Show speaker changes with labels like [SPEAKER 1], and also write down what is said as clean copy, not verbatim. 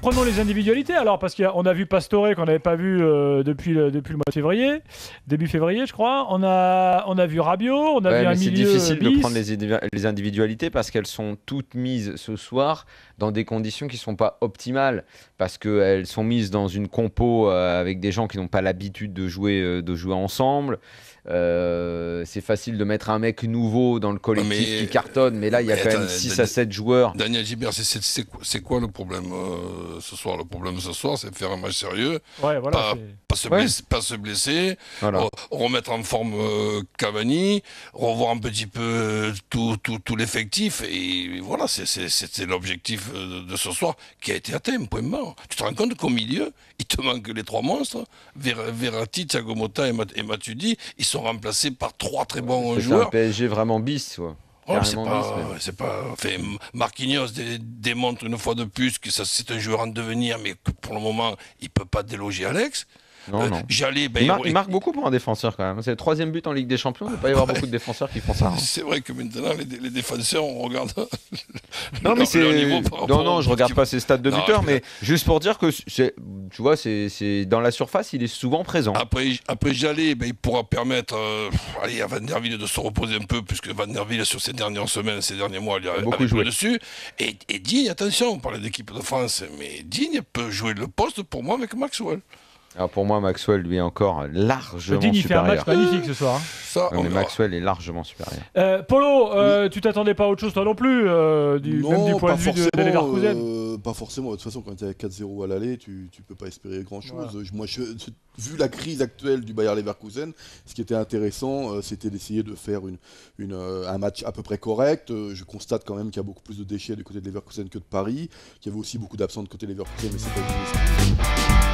[SPEAKER 1] Prenons les individualités alors, parce qu'on a vu Pastore qu'on n'avait pas vu depuis le mois de février, début février je crois. On a vu Rabiot, on a vu un milieu.
[SPEAKER 2] C'est difficile
[SPEAKER 1] bis.
[SPEAKER 2] de prendre les individualités parce qu'elles sont toutes mises ce soir dans des conditions qui ne sont pas optimales, parce qu'elles sont mises dans une compo avec des gens qui n'ont pas l'habitude de jouer ensemble. C'est facile de mettre un mec nouveau dans le collectif qui cartonne, mais là il y a quand même 6 à 7 joueurs.
[SPEAKER 3] Daniel Gilbert, c'est quoi le problème ce soir? Le problème ce soir, c'est de faire un match sérieux,
[SPEAKER 1] ouais, voilà,
[SPEAKER 3] pas se blesser,
[SPEAKER 2] voilà.
[SPEAKER 3] Remettre en forme Cavani, revoir un petit peu tout l'effectif, et voilà, c'était l'objectif de ce soir qui a été atteint, point mort. Tu te rends compte qu'au milieu, il te manque les 3 monstres, Verratti, Thiago Motta et Matuidi, ils sont remplacés par 3 très bons joueurs.
[SPEAKER 2] C'est un PSG vraiment bis, ouais.
[SPEAKER 3] Marquinhos démontre une fois de plus que c'est un joueur en devenir, mais que pour le moment, il ne peut pas déloger Alex.
[SPEAKER 2] Non. Il marque beaucoup pour un défenseur quand même. C'est le 3e but en Ligue des Champions. Il ne peut pas y avoir beaucoup de défenseurs qui font ça. Hein.
[SPEAKER 3] C'est vrai que maintenant, les défenseurs, on regarde
[SPEAKER 2] non, mais
[SPEAKER 3] leur niveau par rapport
[SPEAKER 2] non, je regarde pas ses stats de buteur, mais juste pour dire que, tu vois, c'est dans la surface, il est souvent présent.
[SPEAKER 3] Après Jallet, il pourra permettre à Van der Ville de se reposer un peu, puisque Van der Ville, sur ces dernières semaines, ces derniers mois, il a beaucoup joué dessus. Et Digne, attention, on parlait d'équipe de France, mais Digne peut jouer le poste pour moi avec Maxwell.
[SPEAKER 2] Alors pour moi, Maxwell, lui, est encore largement
[SPEAKER 1] Digne,
[SPEAKER 2] supérieur.
[SPEAKER 1] Il fait un match magnifique ce soir.
[SPEAKER 2] Mais Maxwell est largement supérieur.
[SPEAKER 1] Polo, tu t'attendais pas à autre chose toi non plus, même du point de vue de Leverkusen?
[SPEAKER 4] Pas forcément. De toute façon, quand tu es à 4-0 à l'aller, tu peux pas espérer grand-chose. Voilà. Moi, vu la crise actuelle du Bayer Leverkusen, ce qui était intéressant, c'était d'essayer de faire un match à peu près correct. Je constate quand même qu'il y a beaucoup plus de déchets du côté de Leverkusen que de Paris, qu'il y avait aussi beaucoup d'absents de côté de Leverkusen, mais c'est pas une